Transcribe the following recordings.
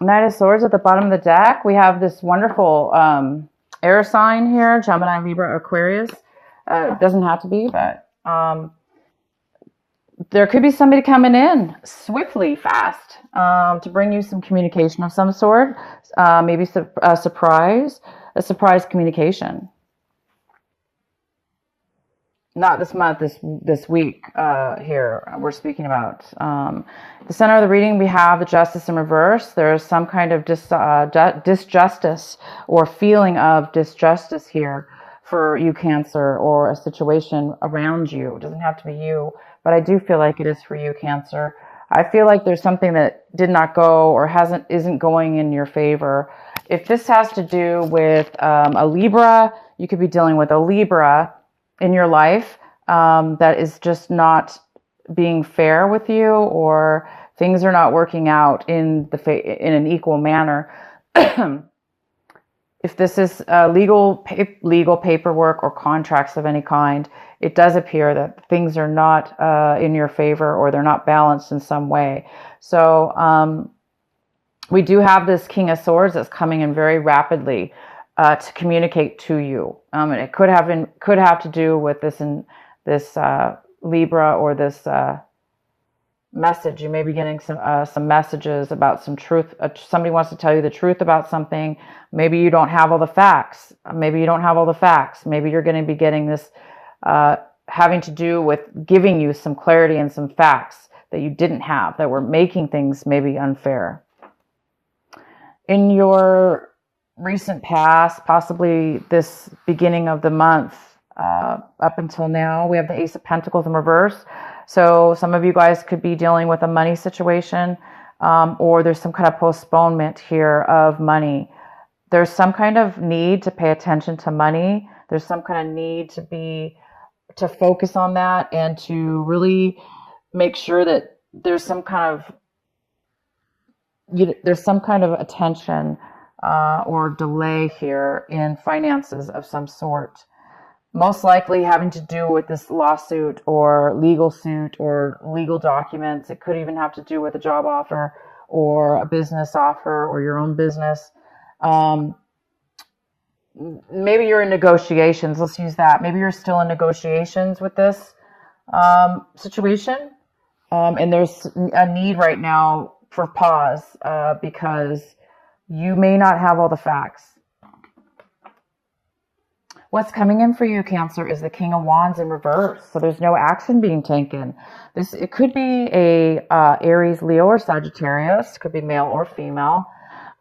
Knight of Swords at the bottom of the deck. We have this wonderful air sign here, Gemini, Libra, Aquarius. Doesn't have to be, but there could be somebody coming in swiftly, fast, to bring you some communication of some sort. Maybe a surprise communication. Not this month, this week here we're speaking about. The center of the reading, we have the Justice in reverse. There's some kind of disjustice or feeling of disjustice here for you, Cancer, or a situation around you. It doesn't have to be you, but I do feel like it is for you, Cancer. I feel like there's something that did not go or isn't going in your favor. If this has to do with a Libra, you could be dealing with a Libra in your life that is just not being fair with you, or things are not working out in an equal manner. If this is legal paperwork or contracts of any kind, it does appear that things are not in your favor, or they're not balanced in some way. So we do have this King of Swords that's coming in very rapidly to communicate to you. And it could have to do with this Libra, or this message. You may be getting some messages about some truth. Somebody wants to tell you the truth about something. Maybe you don't have all the facts. Maybe you're going to be getting this having to do with giving you some clarity and some facts that you didn't have, that were making things maybe unfair. In your recent past, possibly this beginning of the month, up until now, we have the Ace of Pentacles in reverse. So some of you guys could be dealing with a money situation, or there's some kind of postponement here of money. There's some kind of need to pay attention to money. There's some kind of need to focus on that, and to really make sure that there's some kind of attention or delay here in finances of some sort. Most likely having to do with this lawsuit or legal suit or legal documents. It could even have to do with a job offer or a business offer or your own business. Maybe you're in negotiations. Let's use that. Maybe you're still in negotiations with this situation. And there's a need right now for pause because you may not have all the facts. What's coming in for you, Cancer, is the King of Wands in reverse. So there's no action being taken. It could be a Aries, Leo, or Sagittarius. It could be male or female.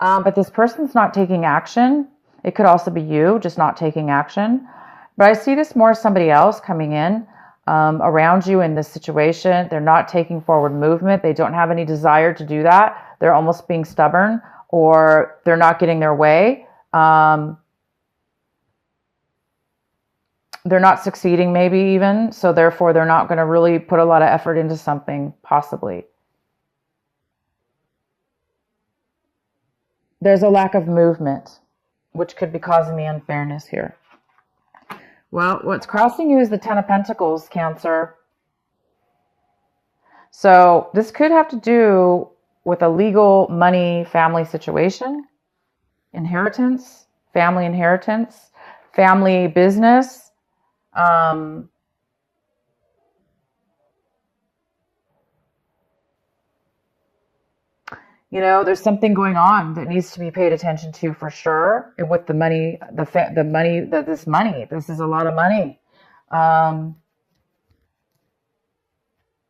But this person's not taking action. It could also be you, just not taking action. But I see this more as somebody else coming in around you in this situation. They're not taking forward movement. They don't have any desire to do that. They're almost being stubborn, or they're not getting their way. They're not succeeding, maybe even. So therefore, they're not going to really put a lot of effort into something, possibly. There's a lack of movement, which could be causing the unfairness here. Well, what's crossing you is the Ten of Pentacles, Cancer. So this could have to do with a legal money family situation, inheritance, family business. There's something going on that needs to be paid attention to for sure. And with the money, this is a lot of money.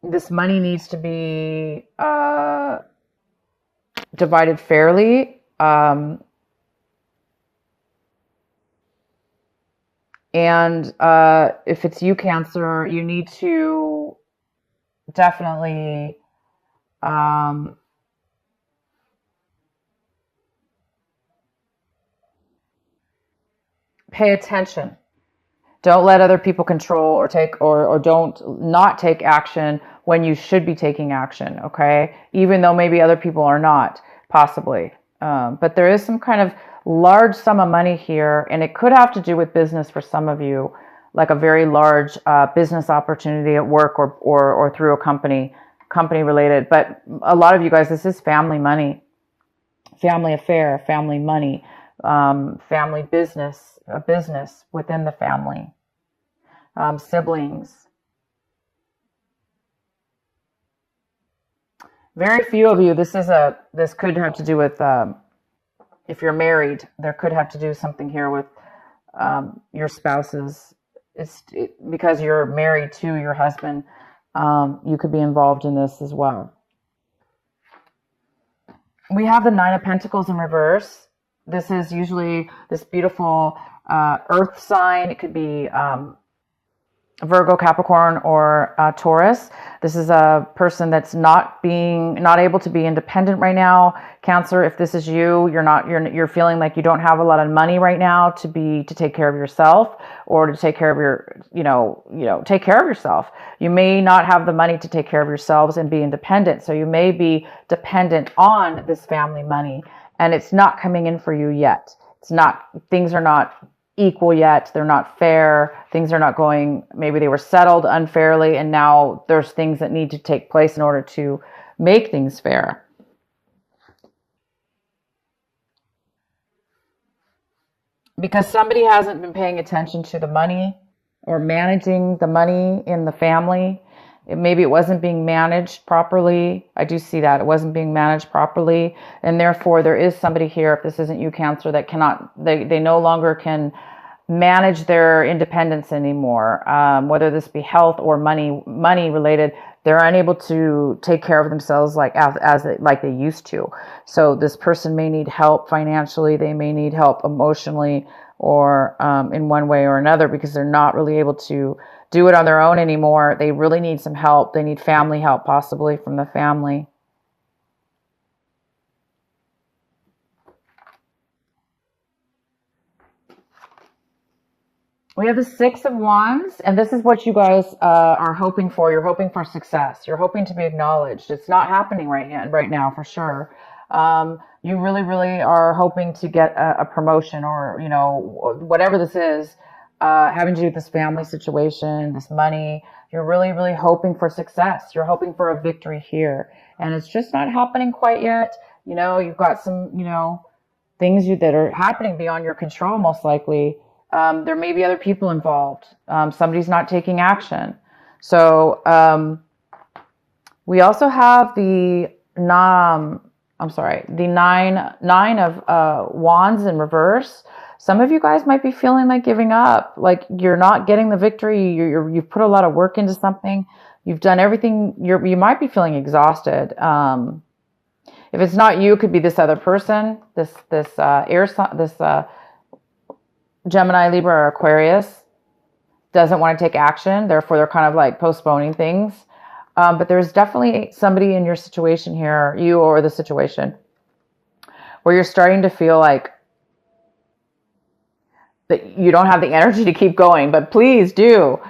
This money needs to be divided fairly. And if it's you, Cancer, you need to definitely pay attention. Don't let other people control or don't not take action when you should be taking action, okay? Even though maybe other people are not, possibly. But there is some kind of large sum of money here, and it could have to do with business for some of you, like a very large business opportunity at work or through a company related. But a lot of you guys, this is family money. family affair, family money, family business, a business within the family, siblings. Very few of you, this could have to do with, if you're married, there could have to do something here with your spouses. Because you're married to your husband, you could be involved in this as well. We have the Nine of Pentacles in reverse. This is usually this beautiful earth sign. It could be Virgo, Capricorn, or Taurus. This is a person that's not able to be independent right now. Cancer, if this is you, you're feeling like you don't have a lot of money right now to take care of yourself, or to take care of take care of yourself. You may not have the money to take care of yourselves and be independent. So you may be dependent on this family money, and it's not coming in for you yet. Things are not equal yet. They're not fair. Things are not going, maybe they were settled unfairly, and now there's things that need to take place in order to make things fair. Because somebody hasn't been paying attention to the money or managing the money in the family. Maybe it wasn't being managed properly. I do see that it wasn't being managed properly. And therefore there is somebody here, if this isn't you, Cancer, that they no longer can manage their independence anymore. Whether this be health or money related, they're unable to take care of themselves like they used to. So this person may need help financially. They may need help emotionally, or in one way or another, because they're not really able to do it on their own anymore. They really need some help. They need family help, possibly from the family. We have the Six of Wands, and this is what you guys are hoping for. You're hoping for success. You're hoping to be acknowledged. It's not happening right now for sure. You really, really are hoping to get a promotion, or whatever this is, having to do with this family situation, this money. You're really, really hoping for success. You're hoping for a victory here, and it's just not happening quite yet. You've got some things that are happening beyond your control, most likely. There may be other people involved. Somebody's not taking action. So we also have the nine of wands in reverse. Some of you guys might be feeling like giving up, like you're not getting the victory. You've put a lot of work into something. You've done everything. You might be feeling exhausted. If it's not you, it could be this other person, this Gemini, Libra, or Aquarius doesn't want to take action. Therefore, they're kind of like postponing things. But there's definitely somebody in your situation here, you or the situation, where you're starting to feel like that you don't have the energy to keep going. But please do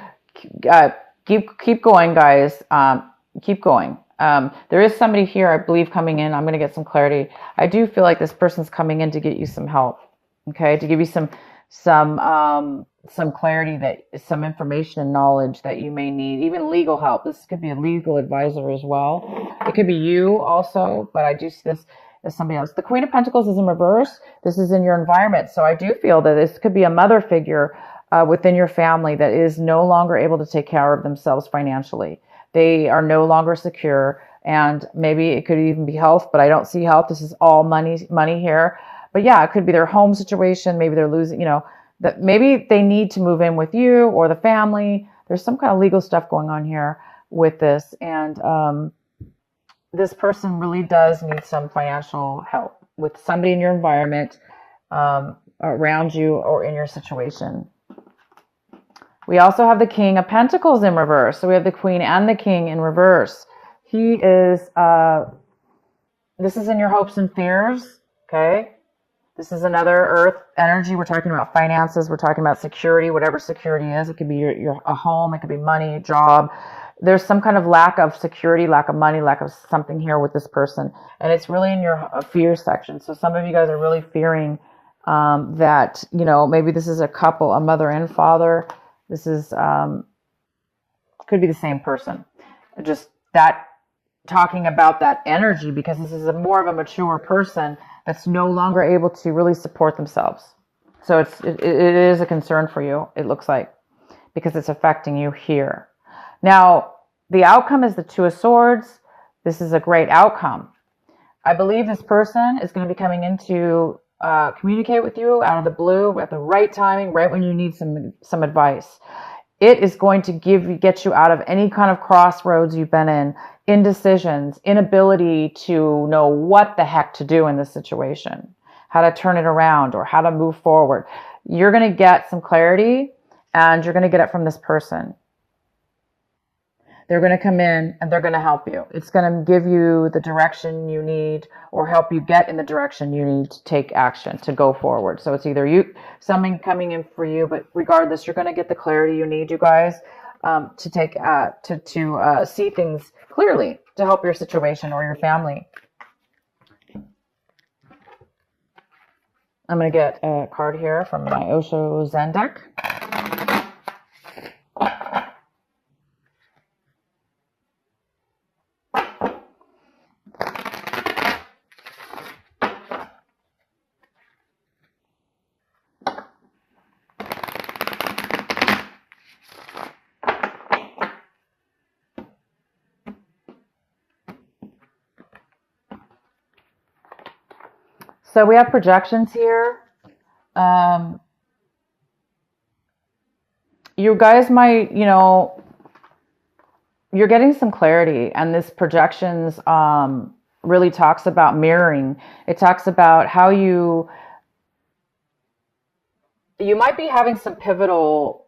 keep going, guys. Keep going. There is somebody here, I believe, coming in. I'm going to get some clarity. I do feel like this person's coming in to get you some help. Okay, to give you some clarity, some information and knowledge that you may need, even legal help. This could be a legal advisor as well. It could be you also, but I do see this as somebody else. The Queen of Pentacles is in reverse. This is in your environment. So I do feel that this could be a mother figure within your family that is no longer able to take care of themselves financially. They are no longer secure, and maybe it could even be health, but I don't see health. This is all money here. But yeah, it could be their home situation. Maybe they're losing, that maybe they need to move in with you or the family. There's some kind of legal stuff going on here with this. And this person really does need some financial help with somebody in your environment, around you or in your situation. We also have the King of Pentacles in reverse. So we have the Queen and the King in reverse. He is, this is in your hopes and fears. Okay. This is another earth energy. We're talking about finances. We're talking about security, whatever security is. It could be a home. It could be money, a job. There's some kind of lack of security, lack of money, lack of something here with this person. And it's really in your fear section. So some of you guys are really fearing that, maybe this is a couple, a mother and father. This is, could be the same person. Just that talking about that energy, because this is a more of a mature person that's no longer able to really support themselves. So it is a concern for you, it looks like, because it's affecting you here. Now, the outcome is the Two of Swords. This is a great outcome. I believe this person is going to be coming in to communicate with you out of the blue at the right timing, right when you need some advice. It is going to get you out of any kind of crossroads you've been in, indecisions, inability to know what the heck to do in this situation, how to turn it around or how to move forward. You're going to get some clarity, and you're going to get it from this person. They're going to come in and they're going to help you. It's going to give you the direction you need, or help you get in the direction you need to take action, to go forward. So it's either something coming in for you, but regardless, you're going to get the clarity you need, you guys, to take to see things clearly, to help your situation or your family. I'm going to get a card here from my Osho Zen deck. So we have projections here. You guys might, you're getting some clarity, and this projections really talks about mirroring. It talks about how you might be having some pivotal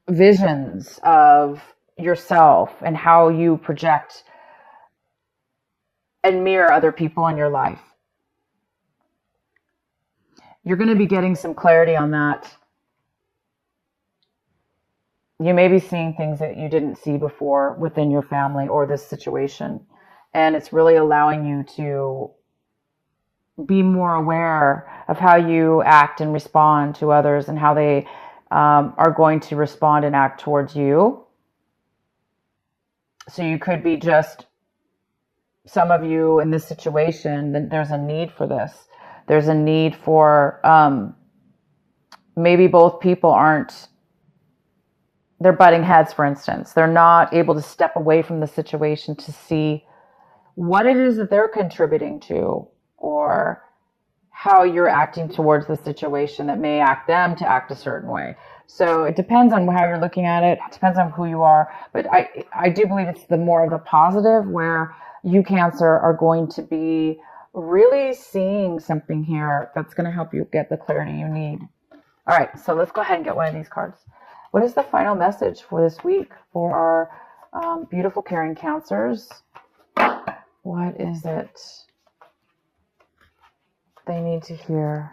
visions of yourself and how you project and mirror other people in your life. You're going to be getting some clarity on that. You may be seeing things that you didn't see before within your family or this situation. And it's really allowing you to be more aware of how you act and respond to others, and how they are going to respond and act towards you. So you could be just, some of you in this situation, there's a need for this. There's a need for, maybe both people they're butting heads, for instance. They're not able to step away from the situation to see what it is that they're contributing to, or how you're acting towards the situation that may act them to act a certain way. So it depends on how you're looking at it. It depends on who you are. But I do believe it's the more of the positive, where you, Cancer, are going to be really seeing something here that's going to help you get the clarity you need. All right, so let's go ahead and get one of these cards. What is the final message for this week for our beautiful, caring Cancers? What is it they need to hear?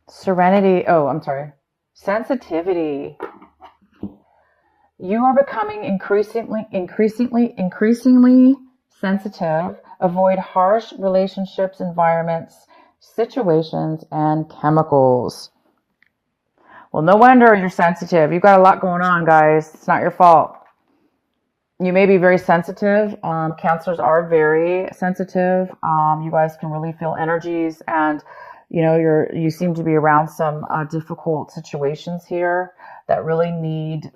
Serenity. Oh, I'm sorry. Sensitivity. You are becoming increasingly sensitive. Avoid harsh relationships, environments, situations, and chemicals. Well, no wonder you're sensitive. You've got a lot going on, guys. It's not your fault. You may be very sensitive. Cancers are very sensitive. You guys can really feel energies, and you seem to be around some difficult situations here that really need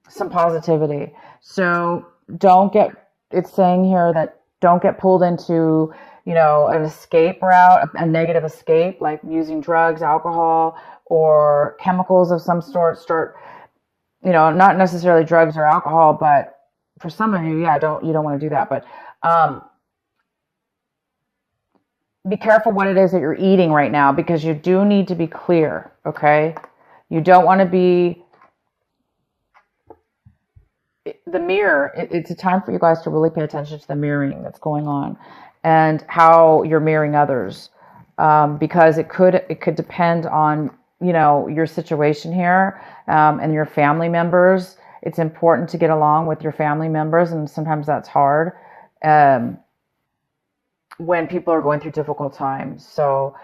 some positivity. So it's saying here that don't get pulled into, an escape route, a negative escape, like using drugs, alcohol, or chemicals of some sort. Not necessarily drugs or alcohol, but for some of you, you don't want to do that. But be careful what it is that you're eating right now, because you do need to be clear, okay? You don't want to be the mirror. It's a time for you guys to really pay attention to the mirroring that's going on and how you're mirroring others, because it could depend on your situation here, and your family members. It's important to get along with your family members, and sometimes that's hard um, when people are going through difficult times. So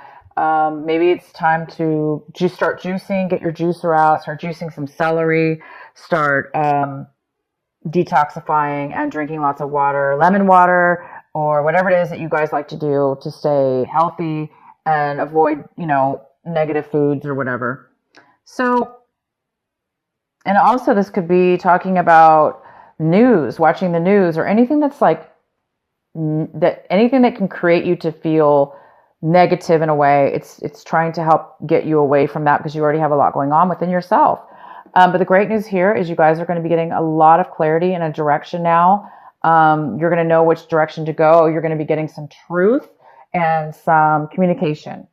maybe it's time to just start juicing, get your juicer out, start juicing some celery, start detoxifying and drinking lots of water, lemon water, or whatever it is that you guys like to do to stay healthy and avoid, negative foods or whatever. So, and also this could be talking about news, watching the news, or anything that's like anything that can create you to feel negative in a way. It's trying to help get you away from that because you already have a lot going on within yourself. But the great news here is you guys are going to be getting a lot of clarity in a direction now. You're going to know which direction to go. You're going to be getting some truth and some communication.